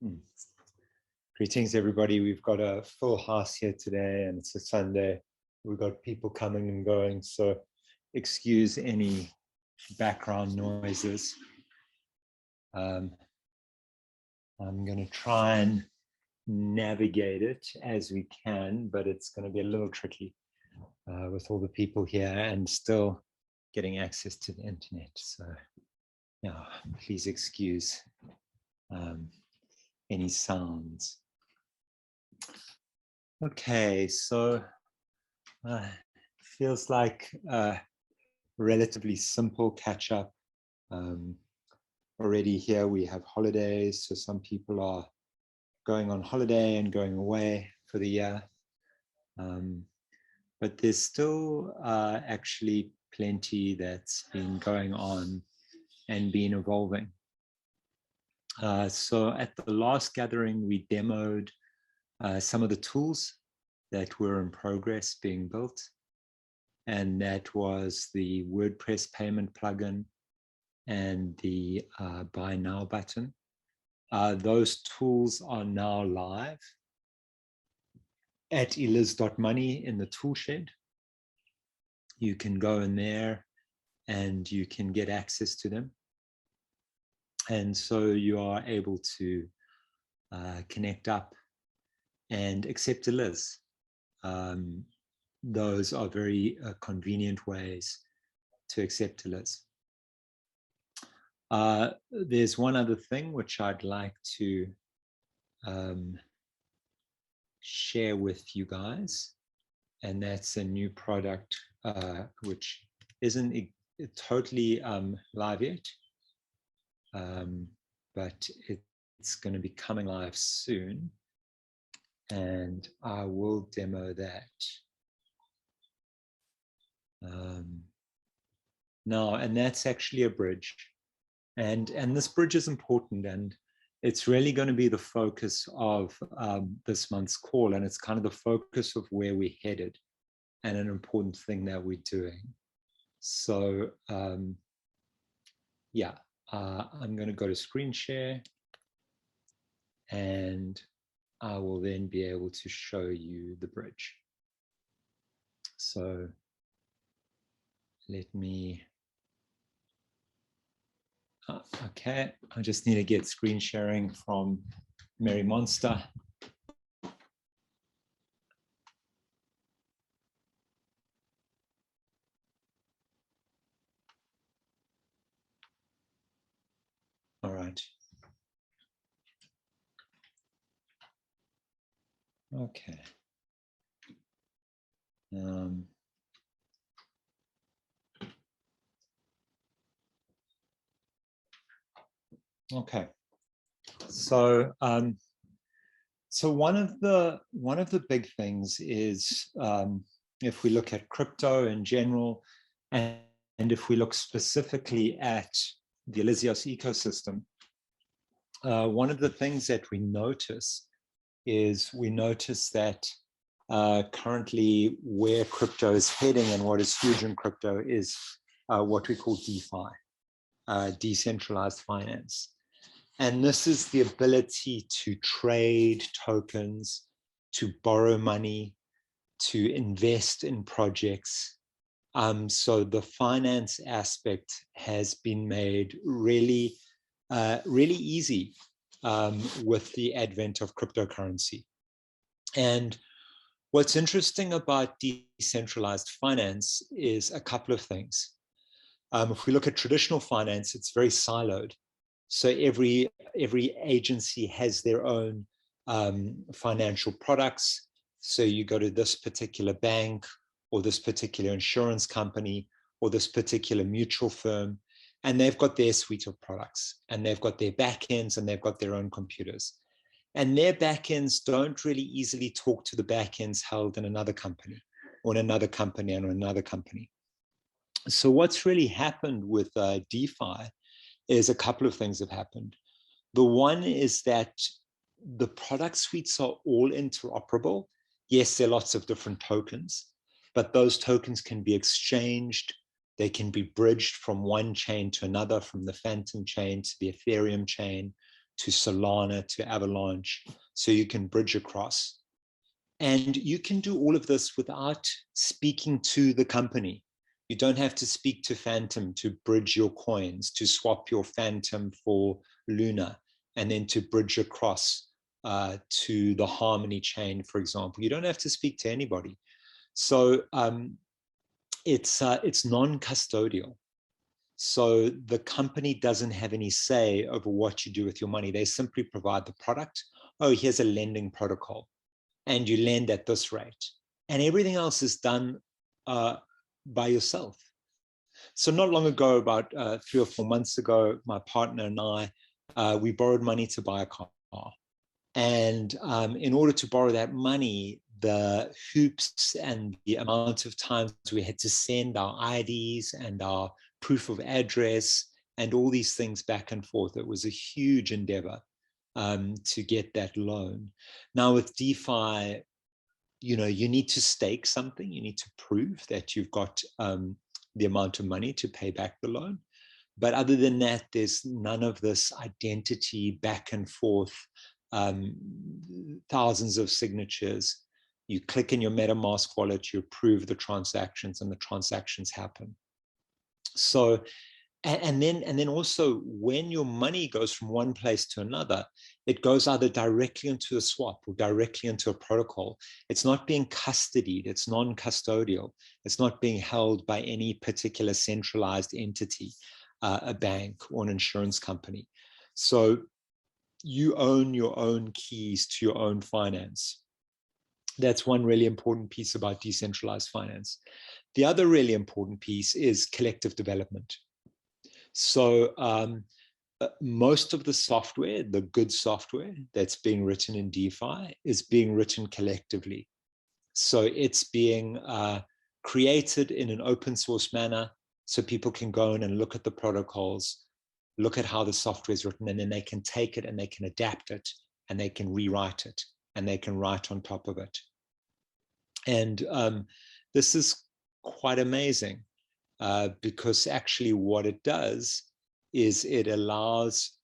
Hmm. Greetings, everybody. We've got a full house here today, and it's a Sunday. We've got people coming and going, so excuse any background noises. I'm going to try and navigate it as we can, but it's going to be a little tricky with all the people here and still getting access to the internet. So, yeah, please excuse any sounds. Okay, so feels like a relatively simple catch up. Already here we have holidays, so some people are going on holiday and going away for the year. But there's still actually plenty that's been going on and been evolving. So at the last gathering, we demoed some of the tools that were in progress being built. And that was the WordPress payment plugin and the Buy Now button. Those tools are now live at ELYS.money in the toolshed. You can go in there and you can get access to them. And so you are able to connect up and accept ELYS. Those are very convenient ways to accept ELYS. There's one other thing which I'd like to share with you guys, and that's a new product which isn't totally live yet, but it's going to be coming live soon, and I will demo that now. And that's actually a bridge, and this bridge is important, and it's really going to be the focus of this month's call, and it's kind of the focus of where we're headed and an important thing that we're doing. So yeah, I'm going to go to screen share, and I will then be able to show you the bridge. So let me, okay, I just need to get screen sharing from Mary Monster. All right. Okay. Okay. So so one of the big things is if we look at crypto in general, and if we look specifically at the Elyseos ecosystem, one of the things that we notice that currently where crypto is heading and what is huge in crypto is what we call DeFi, decentralized finance. And this is the ability to trade tokens, to borrow money, to invest in projects. So the finance aspect has been made really, really easy with the advent of cryptocurrency. And what's interesting about decentralized finance is a couple of things. If we look at traditional finance, it's very siloed. So every agency has their own financial products. So you go to this particular bank or this particular insurance company or this particular mutual firm, and they've got their suite of products, and they've got their backends, and they've got their own computers. And their backends don't really easily talk to the backends held in another company or in another company and another company. So what's really happened with DeFi is a couple of things have happened. The one is that the product suites are all interoperable. Yes, there are lots of different tokens, but those tokens can be exchanged. They can be bridged from one chain to another, from the Phantom chain to the Ethereum chain to Solana, to Avalanche, so you can bridge across. And you can do all of this without speaking to the company. You don't have to speak to Phantom to bridge your coins, to swap your Phantom for Luna, and then to bridge across to the Harmony chain, for example. You don't have to speak to anybody. So it's non-custodial. So the company doesn't have any say over what you do with your money. They simply provide the product. Oh, here's a lending protocol, and you lend at this rate. And everything else is done by yourself. So not long ago, about 3 or 4 months ago, my partner and I, we borrowed money to buy a car. And in order to borrow that money, the hoops and the amount of times we had to send our IDs and our proof of address and all these things back and forth, it was a huge endeavor to get that loan. Now with DeFi, you know, you need to stake something. You need to prove that you've got the amount of money to pay back the loan. But other than that, there's none of this identity back and forth, thousands of signatures. You click in your MetaMask wallet, you approve the transactions, and the transactions happen. So, and then also when your money goes from one place to another, it goes either directly into a swap or directly into a protocol. It's not being custodied, it's non-custodial. It's not being held by any particular centralized entity, a bank or an insurance company. So you own your own keys to your own finance. That's one really important piece about decentralized finance. The other really important piece is collective development. So most of the software, the good software that's being written in DeFi is being written collectively. So it's being created in an open source manner so people can go in and look at the protocols, look at how the software is written, and then they can take it and they can adapt it and they can rewrite it and they can write on top of it. And this is quite amazing because actually what it does is it allows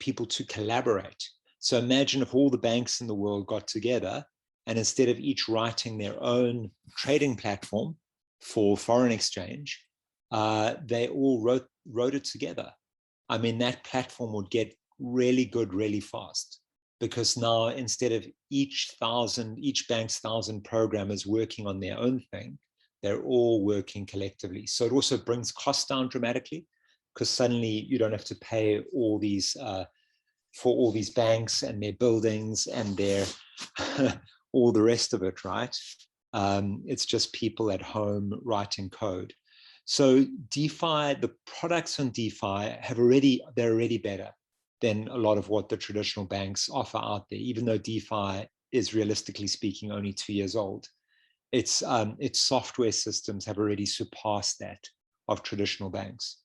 people to collaborate. So imagine if all the banks in the world got together and instead of each writing their own trading platform for foreign exchange, they all wrote it together. I mean, that platform would get really good really fast because now instead of each bank's 1,000 programmers working on their own thing, they're all working collectively. So it also brings costs down dramatically because suddenly you don't have to pay all these for all these banks and their buildings and their all the rest of it, right? It's just people at home writing code. So DeFi, the products on DeFi they're already better than a lot of what the traditional banks offer out there, even though DeFi is realistically speaking only 2 years old. Its software systems have already surpassed that of traditional banks.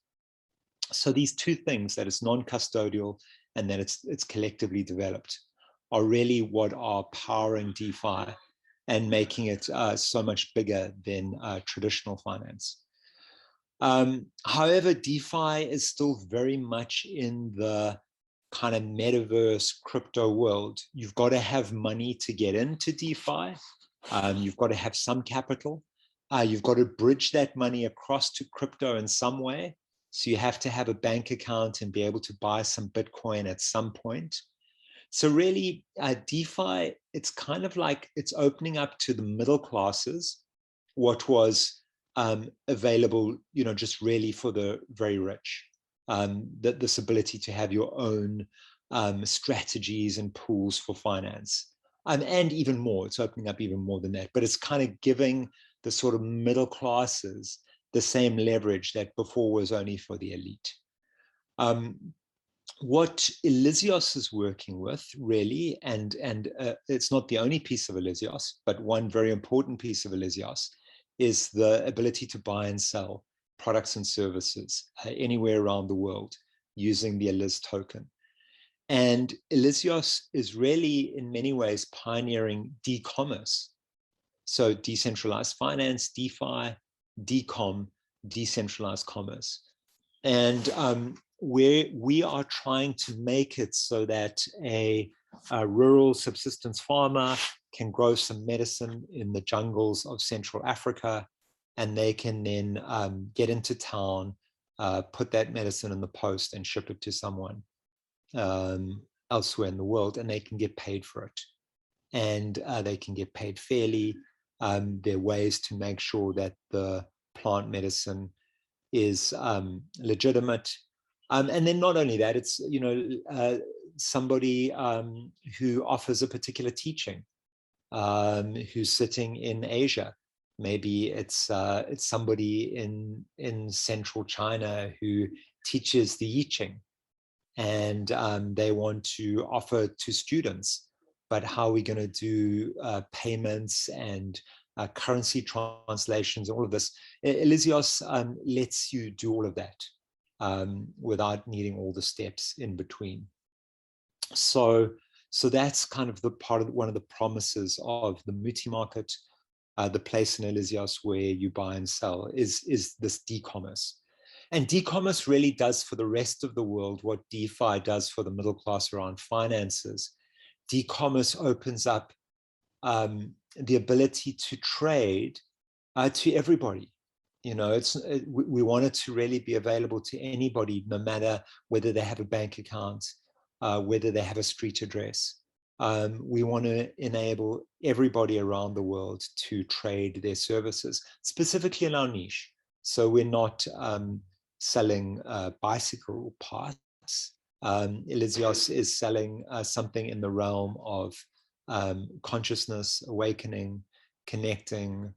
So these two things, that it's non-custodial and that it's collectively developed, are really what are powering DeFi and making it so much bigger than traditional finance. However, DeFi is still very much in the kind of metaverse crypto world. You've got to have money to get into DeFi. You've got to have some capital. You've got to bridge that money across to crypto in some way. So you have to have a bank account and be able to buy some Bitcoin at some point. So really, DeFi, it's kind of like it's opening up to the middle classes what was available, you know, just really for the very rich. This ability to have your own strategies and pools for finance. And even more, it's opening up even more than that, but it's kind of giving the sort of middle classes the same leverage that before was only for the elite. What Elyseos is working with really, and it's not the only piece of Elyseos, but one very important piece of Elyseos is the ability to buy and sell products and services anywhere around the world using the ELYS token. And Elyseos is really, in many ways, pioneering de-commerce. So decentralized finance, DeFi, decom, decentralized commerce. And where we are trying to make it so that a rural subsistence farmer can grow some medicine in the jungles of Central Africa, and they can then get into town, put that medicine in the post and ship it to someone elsewhere in the world, and they can get paid for it. And they can get paid fairly. There are ways to make sure that the plant medicine is legitimate. And then not only that, it's, you know, somebody who offers a particular teaching, who's sitting in Asia. Maybe it's somebody in central China who teaches the I Ching, and they want to offer to students. But how are we going to do payments and currency translations, all of this? Elyseos lets you do all of that without needing all the steps in between. So that's kind of the part of one of the promises of the Muti market, the place in Elyseos where you buy and sell, is this d-commerce. And d-commerce really does for the rest of the world what DeFi does for the middle class around finances. D-commerce opens up the ability to trade to everybody. You know, we want it to really be available to anybody, no matter whether they have a bank account, whether they have a street address. We want to enable everybody around the world to trade their services, specifically in our niche. So we're not selling bicycle parts. Elyseos is selling something in the realm of consciousness, awakening, connecting,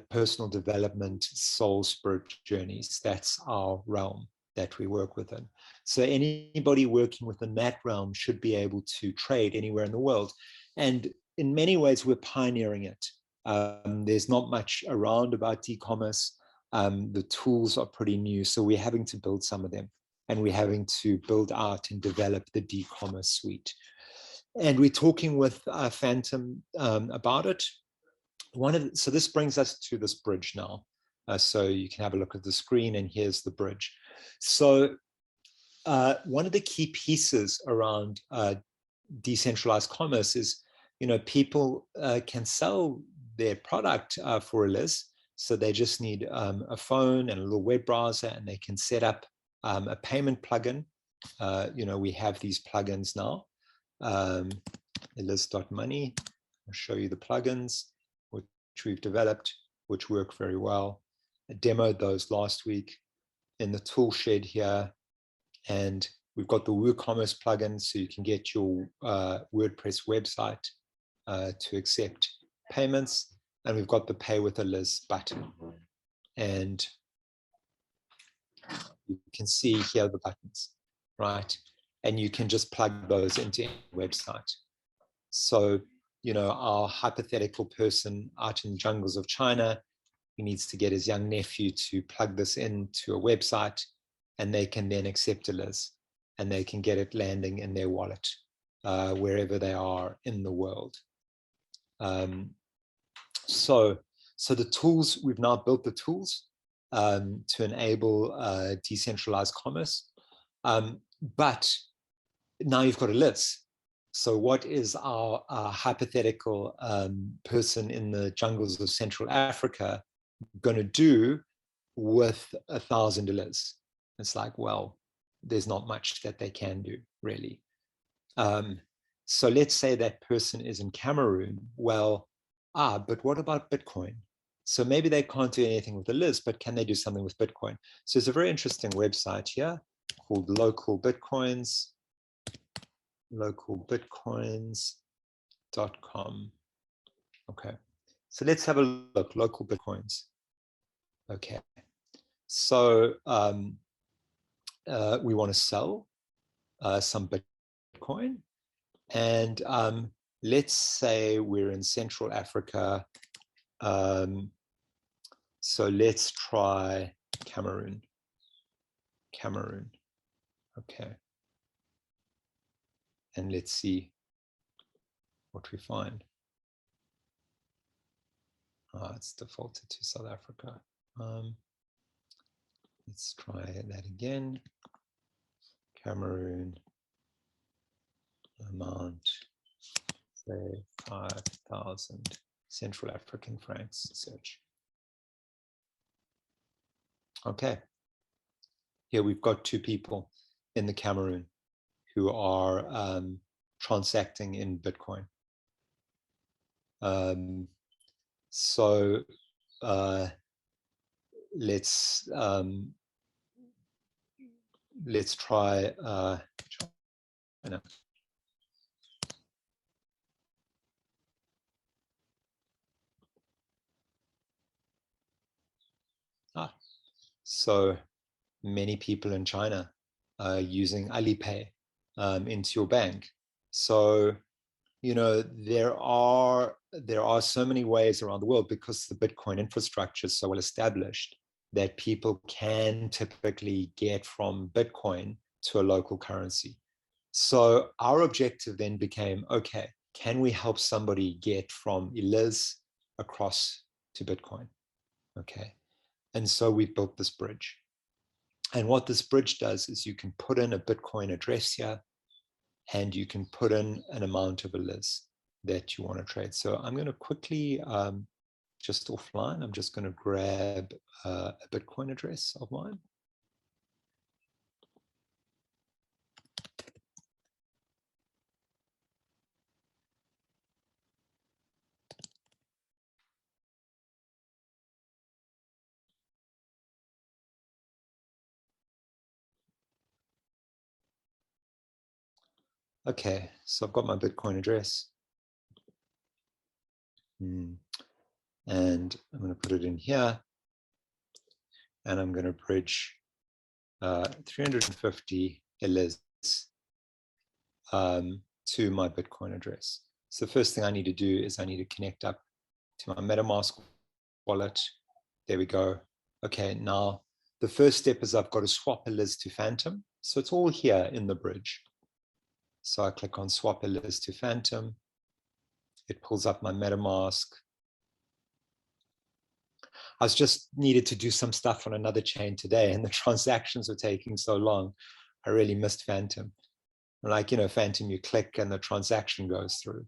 personal development, soul, spirit journeys. That's our realm that we work within. So anybody working within that realm should be able to trade anywhere in the world. And in many ways, we're pioneering it. There's not much around about e-commerce. The tools are pretty new, so we're having to build some of them, and we're having to build out and develop the e-commerce suite. And we're talking with Phantom about it. So this brings us to this bridge now. So you can have a look at the screen, and here's the bridge. So one of the key pieces around decentralized commerce is, you know, people can sell their product for ELYS. So they just need a phone and a little web browser, and they can set up a payment plugin. You know, we have these plugins now. ELYS.money. I'll show you the plugins which we've developed, which work very well. I demoed those last week in the tool shed here. And we've got the WooCommerce plugin, so you can get your WordPress website to accept payments. And we've got the Pay with ELYS button. And you can see here the buttons, right? And you can just plug those into any website. So, you know, our hypothetical person out in the jungles of China, he needs to get his young nephew to plug this into a website, and they can then accept ELYS, and they can get it landing in their wallet wherever they are in the world. So the tools, we've now built the tools to enable decentralized commerce. But now you've got ELYS. So what is our hypothetical person in the jungles of Central Africa going to do with 1,000 ELYS? It's like, well, there's not much that they can do, really. So let's say that person is in Cameroon. Well, but what about Bitcoin? So maybe they can't do anything with ELYS, but can they do something with Bitcoin? So it's a very interesting website here called localbitcoins.com. Okay, so let's have a look. Local Bitcoins. Okay, so we want to sell some Bitcoin, and let's say we're in Central Africa. So let's try Cameroon. Okay. And let's see what we find. It's defaulted to South Africa. Let's try that again. Cameroon amount, say 5,000 Central African francs, search. Okay, here we've got 2 people in the Cameroon who are transacting in Bitcoin. So let's try China. So many people in China are using Alipay into your bank. So, you know, there are so many ways around the world, because the Bitcoin infrastructure is so well established that people can typically get from Bitcoin to a local currency. So our objective then became, okay, can we help somebody get from ELYS across to Bitcoin? Okay. And so we built this bridge. And what this bridge does is you can put in a Bitcoin address here, and you can put in an amount of ELYS that you want to trade. So I'm going to quickly, just offline, I'm just going to grab a Bitcoin address of mine. Okay, so I've got my Bitcoin address. And I'm going to put it in here. And I'm going to bridge 350 ELYS to my Bitcoin address. So the first thing I need to do is I need to connect up to my MetaMask wallet. There we go. Okay, now the first step is I've got to swap ELYS to Phantom. So it's all here in the bridge. So I click on swap ELYS to Phantom. It pulls up my MetaMask. I was just needed to do some stuff on another chain today, and the transactions were taking so long. I really missed Phantom. Like, you know, Phantom, you click and the transaction goes through.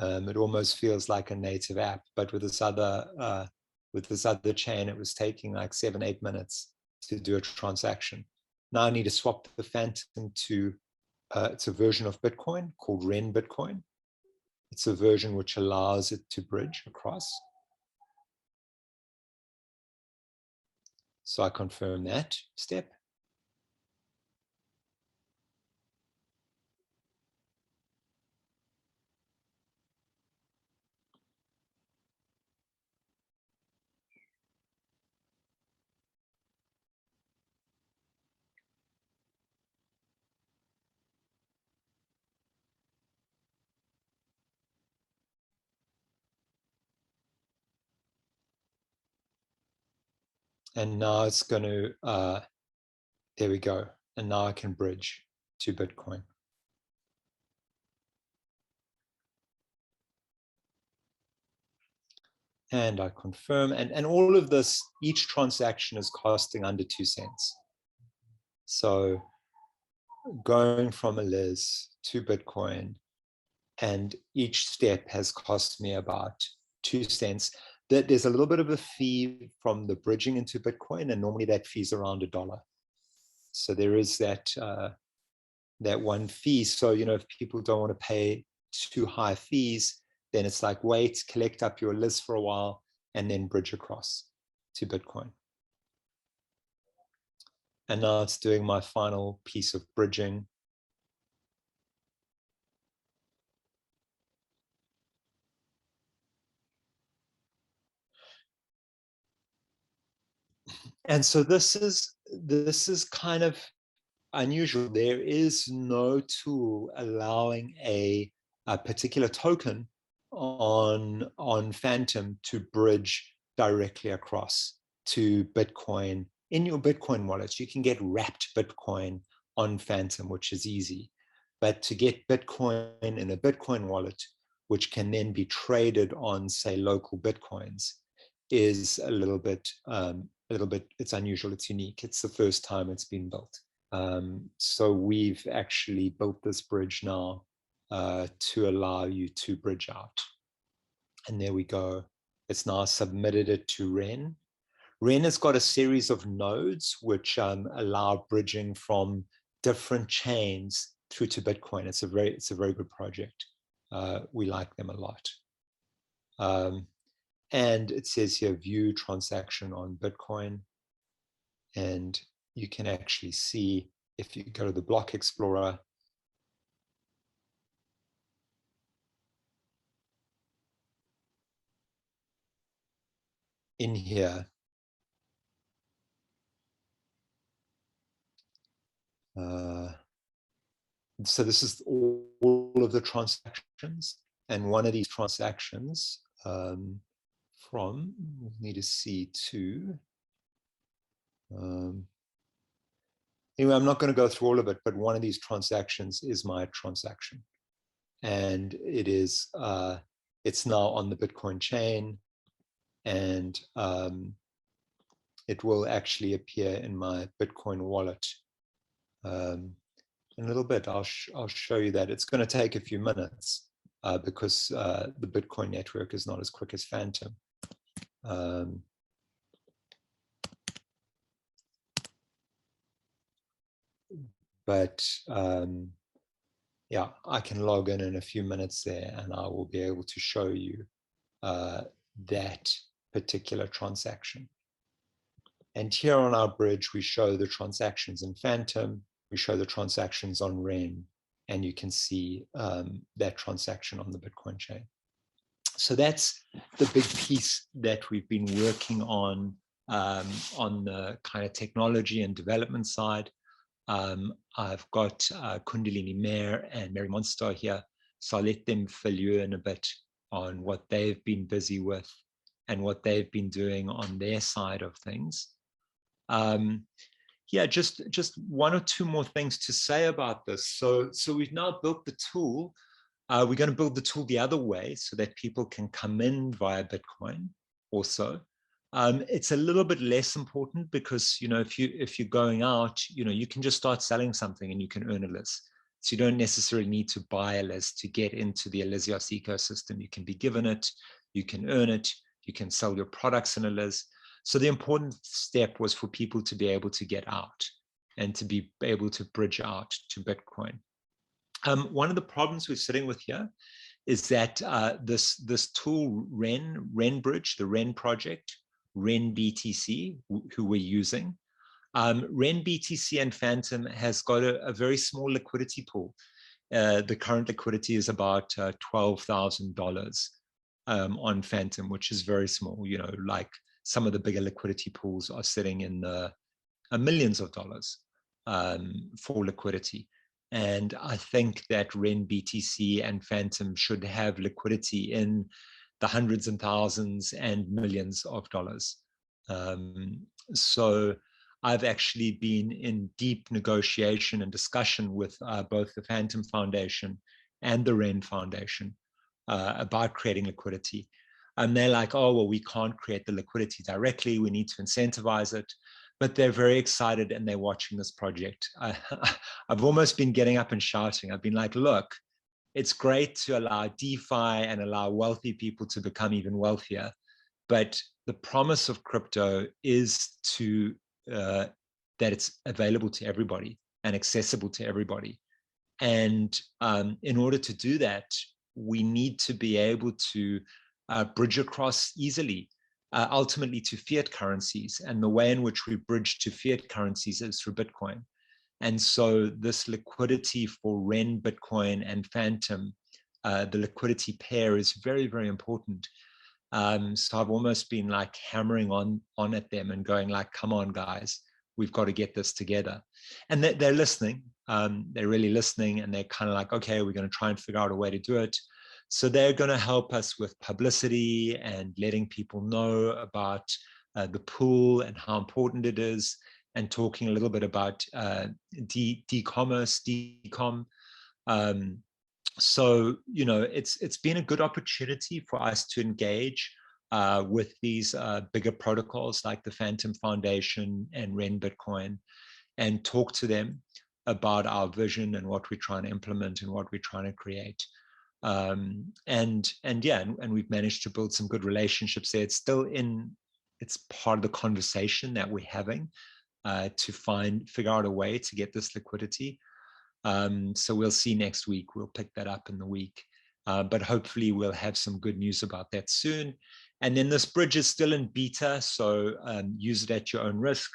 It almost feels like a native app, but with this other chain, it was taking like 7-8 minutes to do a transaction. Now I need to swap the Phantom to it's a version of Bitcoin called Ren Bitcoin. It's a version which allows it to bridge across. So I confirm that step. And now it's going to, there we go. And now I can bridge to Bitcoin. And I confirm, and all of this, each transaction is costing under 2 cents. So going from ELYS to Bitcoin, and each step has cost me about 2 cents. There's a little bit of a fee from the bridging into Bitcoin, and normally that fee is around $1. So there is that that one fee. So, you know, if people don't want to pay too high fees, then it's like, wait, collect up your ELYS for a while, and then bridge across to Bitcoin. And now it's doing my final piece of bridging. And so this is kind of unusual. There is no tool allowing a particular token on Phantom to bridge directly across to Bitcoin in your Bitcoin wallets. You can get wrapped Bitcoin on Phantom, which is easy, but to get Bitcoin in a Bitcoin wallet, which can then be traded on, say, local Bitcoins, is a little bit little bit, it's unusual, it's unique. It's the first time it's been built. So we've actually built this bridge now to allow you to bridge out. And there we go. It's now submitted it to Ren. Ren has got a series of nodes which allow bridging from different chains through to Bitcoin. It's a very good project. We like them a lot. And it says here, view transaction on Bitcoin. And you can actually see, if you go to the block explorer, in here, so this is all of the transactions, and one of these transactions from, we need to see to, anyway, I'm not going to go through all of it, but one of these transactions is my transaction, and it is it's now on the Bitcoin chain, and it will actually appear in my Bitcoin wallet. In a little bit, I'll show you that. It's going to take a few minutes because the Bitcoin network is not as quick as Phantom. Yeah, I can log in a few minutes there, and I will be able to show you that particular transaction. And here on our bridge, we show the transactions in Phantom, we show the transactions on Ren, and you can see that transaction on the Bitcoin chain. So that's the big piece that we've been working on the kind of technology and development side. I've got Kundalini Mayor and Mary Monster here, so I'll let them fill you in a bit on what they've been busy with and what they've been doing on their side of things. Yeah, just one or two more things to say about this. So we've now built the tool. We're going to build the tool the other way so that people can come in via Bitcoin also. It's a little bit less important because, you know, if you're going out, you know, you can just start selling something and you can earn ELYS. So you don't necessarily need to buy ELYS to get into the Elyseos ecosystem. You can be given it, you can earn it, you can sell your products in ELYS. So the important step was for people to be able to get out and to be able to bridge out to Bitcoin. One of the problems we're sitting with here is that this tool, Ren Bridge, the Ren project, Ren BTC, who we're using, Ren BTC and Phantom has got a very small liquidity pool. The current liquidity is about $12,000 on Phantom, which is very small. You know, like some of the bigger liquidity pools are sitting in the millions of dollars for liquidity. And I think that Ren BTC and Phantom should have liquidity in the hundreds and thousands and millions of dollars. So I've actually been in deep negotiation and discussion with both the Phantom Foundation and the Ren Foundation about creating liquidity. And they're like, oh, well, we can't create the liquidity directly. We need to incentivize it. But they're very excited and they're watching this project. I've almost been getting up and shouting. I've been like, look, it's great to allow DeFi and allow wealthy people to become even wealthier. But the promise of crypto is to that it's available to everybody and accessible to everybody. And in order to do that, we need to be able to bridge across easily, ultimately to fiat currencies. And the way in which we bridge to fiat currencies is through Bitcoin. And so this liquidity for Ren, Bitcoin, and Phantom, the liquidity pair is very, very important. So I've almost been like hammering on at them and going like, come on, guys, we've got to get this together. And they're listening. They're really listening, and they're kind of like, okay, we're going to try and figure out a way to do it. So they're going to help us with publicity and letting people know about the pool and how important it is, and talking a little bit about decom. So, you know, it's been a good opportunity for us to engage with these bigger protocols like the Phantom Foundation and Ren Bitcoin, and talk to them about our vision and what we're trying to implement and what we're trying to create. And we've managed to build some good relationships there. It's part of the conversation that we're having to figure out a way to get this liquidity. So we'll see next week. We'll pick that up in the week. But hopefully we'll have some good news about that soon. And then this bridge is still in beta, so use it at your own risk.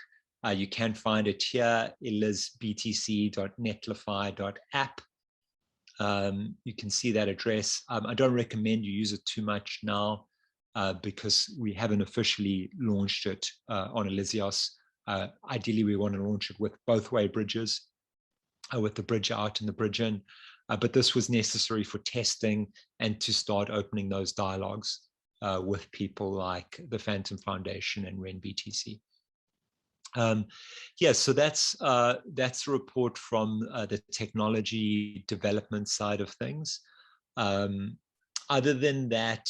You can find it here, elysbtc.netlify.app. You can see that address. I don't recommend you use it too much now because we haven't officially launched it on Elyseos. Ideally, we want to launch it with both-way bridges, with the bridge out and the bridge in. But this was necessary for testing and to start opening those dialogues with people like the Phantom Foundation and Ren BTC. So that's a report from the technology development side of things. Other than that,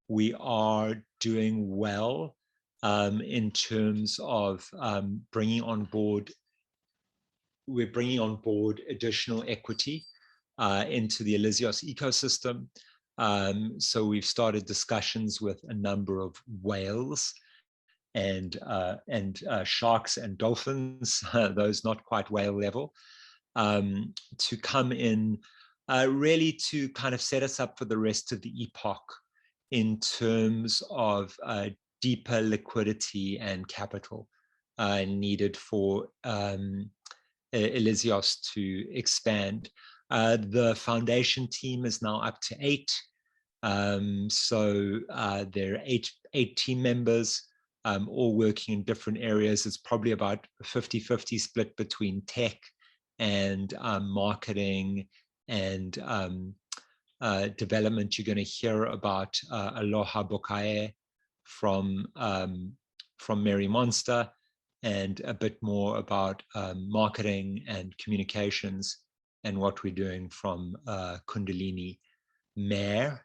we are doing well in terms of bringing on board. We're bringing on board additional equity into the Elyseos ecosystem. So we've started discussions with a number of whales and sharks and dolphins, those not quite whale level, to come in really to kind of set us up for the rest of the epoch in terms of deeper liquidity and capital needed for Elyseos to expand. The foundation team is now up to 8. So there are eight team members, all working in different areas. It's probably about 50-50 split between tech and marketing and development. You're going to hear about Aloha Bokayé from Mary Monster, and a bit more about marketing and communications and what we're doing from Kundalini Mayor.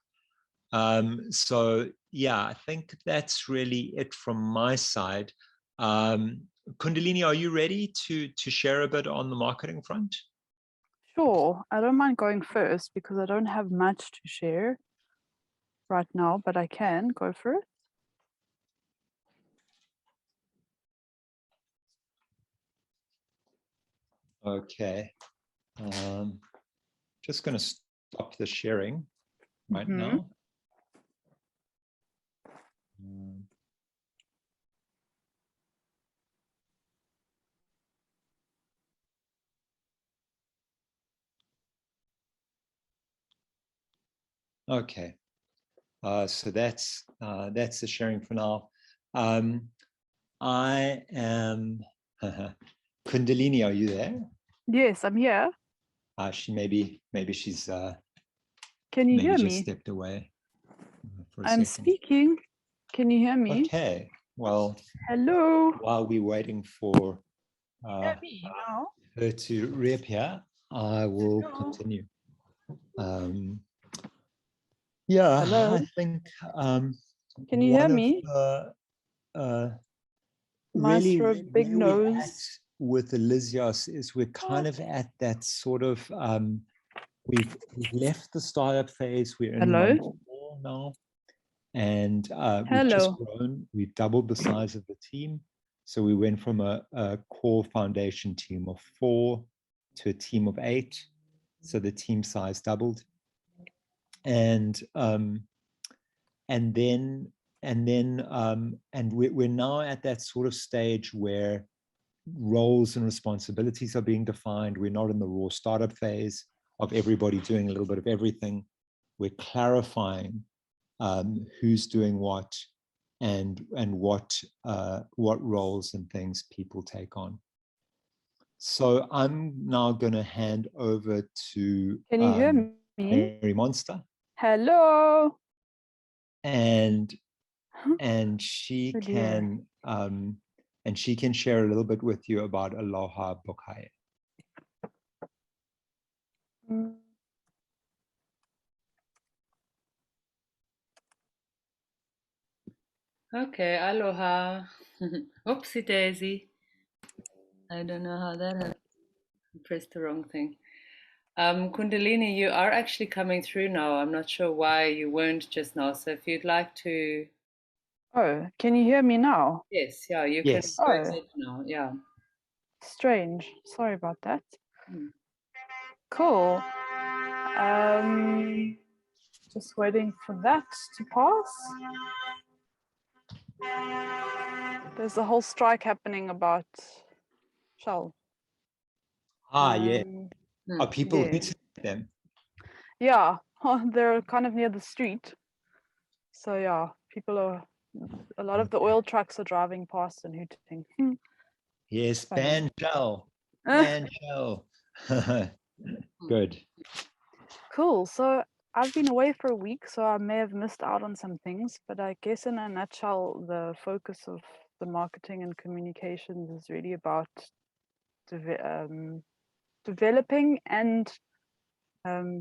So yeah, I think that's really it from my side. Kundalini, are you ready to share a bit on the marketing front? Sure, I don't mind going first because I don't have much to share right now, but I can go for it. Okay. Just going to stop the sharing right now. Okay. So that's the sharing for now. I am Kundalini. Are you there? Yes, I'm here. She maybe she's. Can you hear me? Just stepped away. I'm speaking. Can you hear me? Okay. Well. Hello. While we're waiting for Hear me now? her to reappear, I will continue. Yeah, hello? I think. Can you hear me? Maestro, BigNose. With Elyseos is we're kind of at that sort of we've left the startup phase. We're in month 4 now, and we've just grown. We've doubled the size of the team, so we went from a core foundation team of 4 to a team of 8. So the team size doubled, and we're now at that sort of stage where roles and responsibilities are being defined. We're not in the raw startup phase of everybody doing a little bit of everything. We're clarifying who's doing what and what roles and things people take on. So I'm now going to hand over to Can you hear me? Mary Monster. Hello. And she can share a little bit with you about Aloha Bokayé. Okay, aloha. Oopsie daisy. I don't know how that happened. I pressed the wrong thing. Kundalini, you are actually coming through now. I'm not sure why you weren't just now. So if you'd like to, Oh, can you hear me now? yes, yeah, you can Yes. go Oh, ahead now. Yeah. strange. Sorry about that. Hmm. Cool. Just waiting for that to pass. There's a whole strike happening about Shell. Yeah. Hmm. Are people Yeah. hitting them? Yeah, they're kind of near the street. So yeah, people are, a lot of the oil trucks are driving past and hooting. Yes, Funny. ban shell. Ban shell. Good. Cool. So I've been away for a week, so I may have missed out on some things, but I guess in a nutshell, the focus of the marketing and communications is really about developing and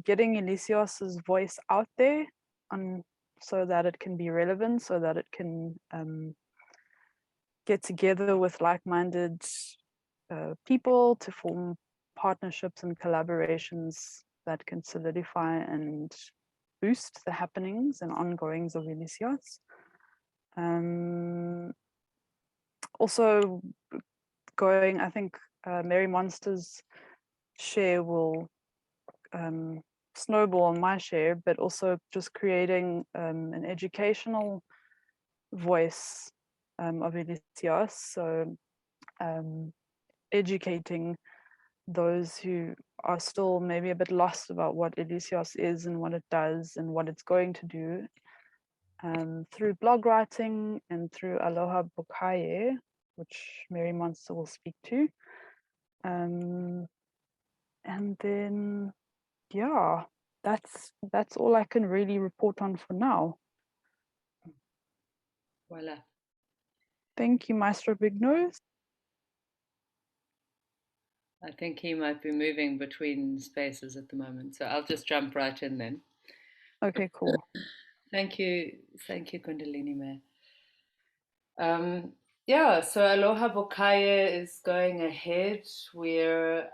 getting Elyseos's voice out there on so that it can be relevant, so that it can get together with like-minded people to form partnerships and collaborations that can solidify and boost the happenings and ongoings of Elyseos. Also going, I think Mary Monster's share will snowball on my share, but also just creating an educational voice of Elyseos. So educating those who are still maybe a bit lost about what Elyseos is and what it does and what it's going to do through blog writing and through Aloha Bokayé, which Mary Monster will speak to. And then, yeah, that's all I can really report on for now. Voila. Thank you, Maestro BigNose. I think he might be moving between spaces at the moment. So I'll just jump right in then. Okay, cool. Thank you. Thank you, Kundalini May. Yeah, so Aloha Bokaya is going ahead. We're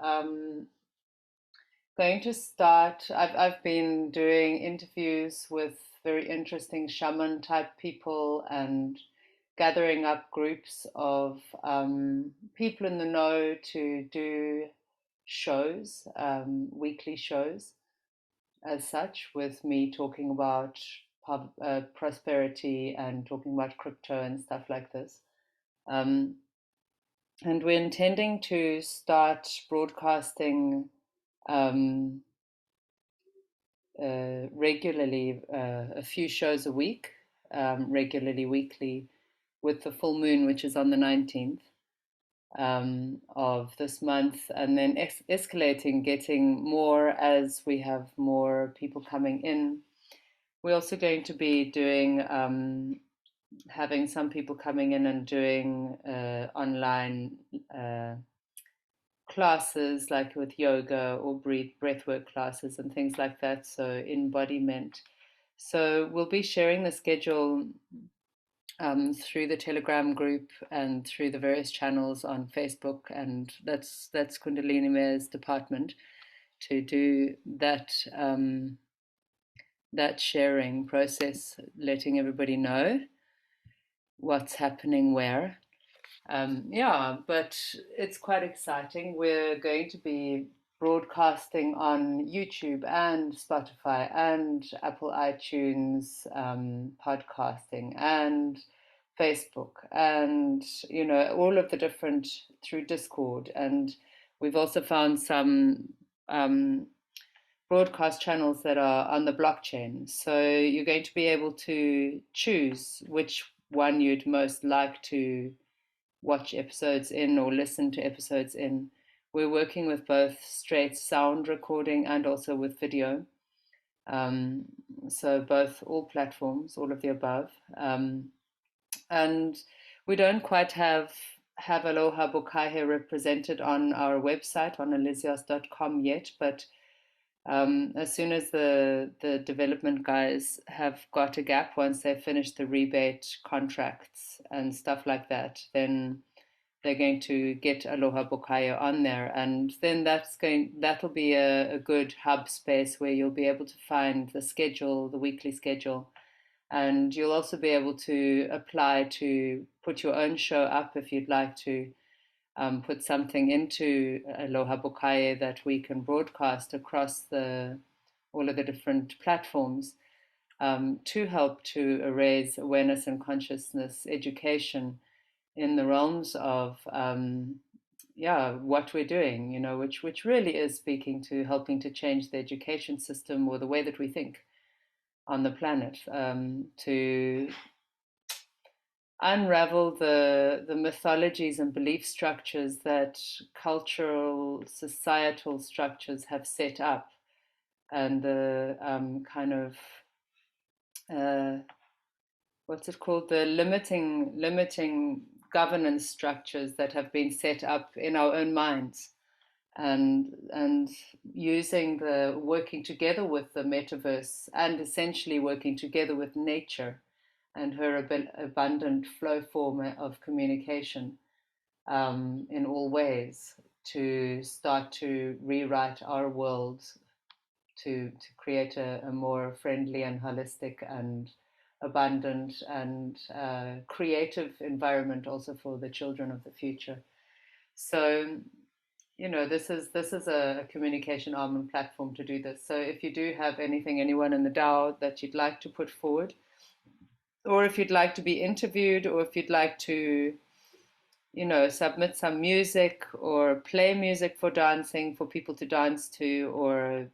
going to start. I've been doing interviews with very interesting shaman type people and gathering up groups of people in the know to do shows, weekly shows as such, with me talking about prosperity and talking about crypto and stuff like this. Um, and we're intending to start broadcasting um, regularly, a few shows a week, regularly weekly, with the full moon, which is on the 19th of this month, and then escalating, getting more as we have more people coming in. We're also going to be doing, having some people coming in and doing online classes like with yoga or breathwork classes and things like that. So embodiment. So we'll be sharing the schedule through the Telegram group and through the various channels on Facebook, and that's Kundalini Mayor's department to do that that sharing process, letting everybody know what's happening where. Yeah, but it's quite exciting. We're going to be broadcasting on YouTube and Spotify and Apple iTunes, podcasting and Facebook, and all of the different, through Discord. And we've also found some broadcast channels that are on the blockchain. So you're going to be able to choose which one you'd most like to watch episodes in or listen to episodes in. We're working with both straight sound recording and also with video. So both, all platforms, all of the above. And we don't quite have Aloha Bokayé represented on our website on elyseos.com yet, but As soon as the development guys have got a gap, once they finish the rebate contracts and stuff like that, then they're going to get Aloha Bokayé on there, and then that'll be a good hub space where you'll be able to find the schedule, the weekly schedule, and you'll also be able to apply to put your own show up if you'd like to put something into Aloha Bokayé that we can broadcast across all of the different platforms to help to raise awareness and consciousness education in the realms of what we're doing, which really is speaking to helping to change the education system or the way that we think on the planet, to unravel the mythologies and belief structures that cultural, societal structures have set up, and the kind of what's it called, the limiting governance structures that have been set up in our own minds, and using the working together with the metaverse, and essentially working together with nature and her abundant flow form of communication in all ways, to start to rewrite our world, to create a more friendly and holistic and abundant and creative environment also for the children of the future. So, this is a communication arm and platform to do this. So if you do have anyone in the DAO that you'd like to put forward, or if you'd like to be interviewed, or if you'd like to, submit some music or play music for dancing, for people to dance to, or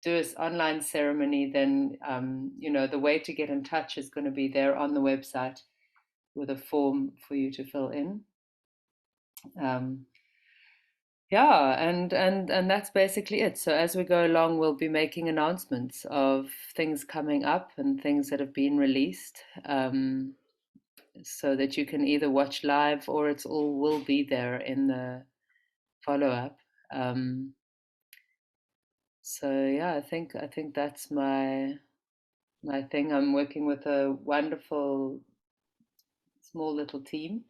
do this online ceremony, then, the way to get in touch is going to be there on the website with a form for you to fill in. And that's basically it. So as we go along, we'll be making announcements of things coming up and things that have been released, so that you can either watch live or it's all will be there in the follow-up. So yeah, I think that's my thing. I'm working with a wonderful small little team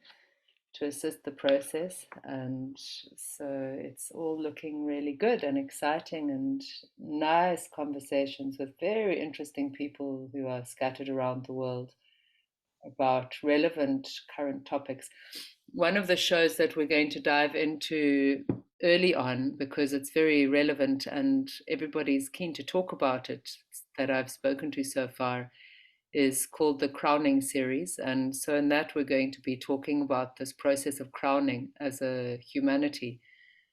to assist the process, and so it's all looking really good and exciting, and nice conversations with very interesting people who are scattered around the world about relevant current topics. One of the shows that we're going to dive into early on, because it's very relevant and everybody's keen to talk about it, that I've spoken to so far, is called the Crowning series. And so in that, we're going to be talking about this process of crowning as a humanity,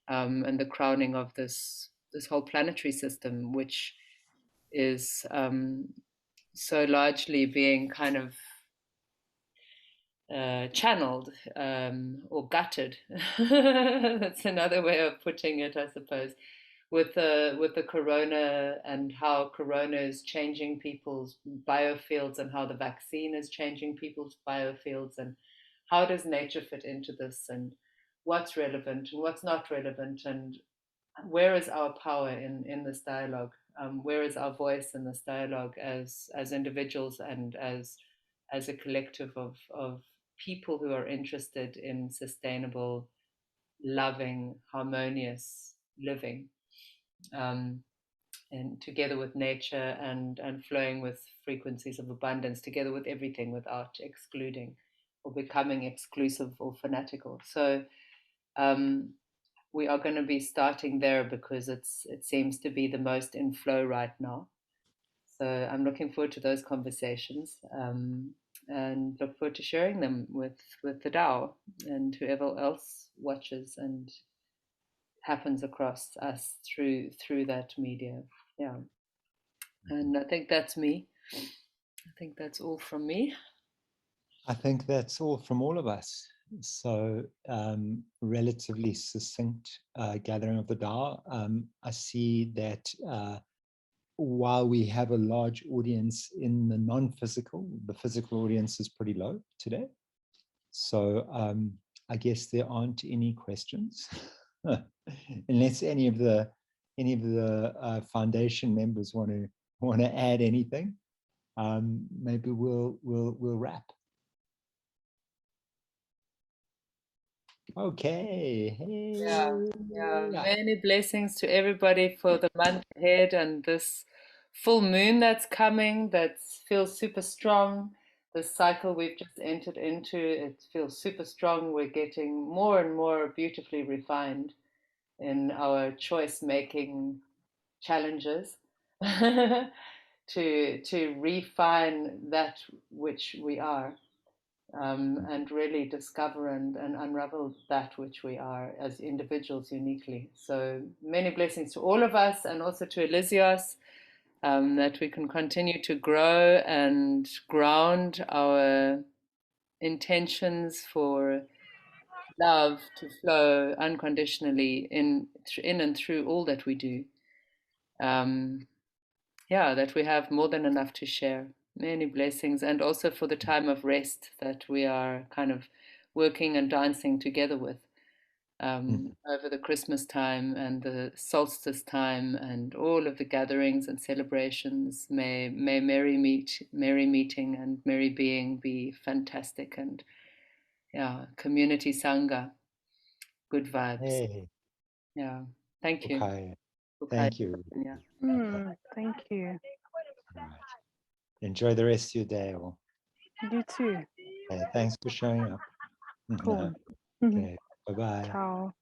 and the crowning of this whole planetary system, which is so largely being kind of channeled or gutted. That's another way of putting it, I suppose. With the corona, and how corona is changing people's biofields, and how the vaccine is changing people's biofields, and how does nature fit into this, and what's relevant and what's not relevant, and where is our power in this dialogue? Where is our voice in this dialogue as individuals and as a collective of people who are interested in sustainable, loving, harmonious living, and together with nature, and flowing with frequencies of abundance, together with everything, without excluding or becoming exclusive or fanatical. So we are going to be starting there because it seems to be the most in flow right now. So I'm looking forward to those conversations, and look forward to sharing them with the DAO and whoever else watches and happens across us through that media. Yeah. And I think that's me. I think that's all from me. I think that's all from all of us. So relatively succinct gathering of the DAO. I see that while we have a large audience in the non-physical, the physical audience is pretty low today. So I guess there aren't any questions, unless any of the any of the foundation members want to add anything, maybe we'll wrap. Okay. Yeah, many blessings to everybody for the month ahead and this full moon that's coming that feels super strong. The cycle we've just entered into, it feels super strong. We're getting more and more beautifully refined in our choice making challenges to refine that which we are. And really discover and unravel that which we are as individuals uniquely. So many blessings to all of us and also to Elyseos, that we can continue to grow and ground our intentions for love to flow unconditionally in and through all that we do. That we have more than enough to share. Many blessings, and also for the time of rest that we are kind of working and dancing together with over the Christmas time and the solstice time and all of the gatherings and celebrations. May merry meeting and merry being be fantastic, and community sangha, good vibes. Hey. Yeah, thank you. Okay. Bokayé. Thank you. Yeah. Thank you. All right. Enjoy the rest of your day. All. You too. Okay, thanks for showing up. Cool. Okay. Bye-bye. Ciao.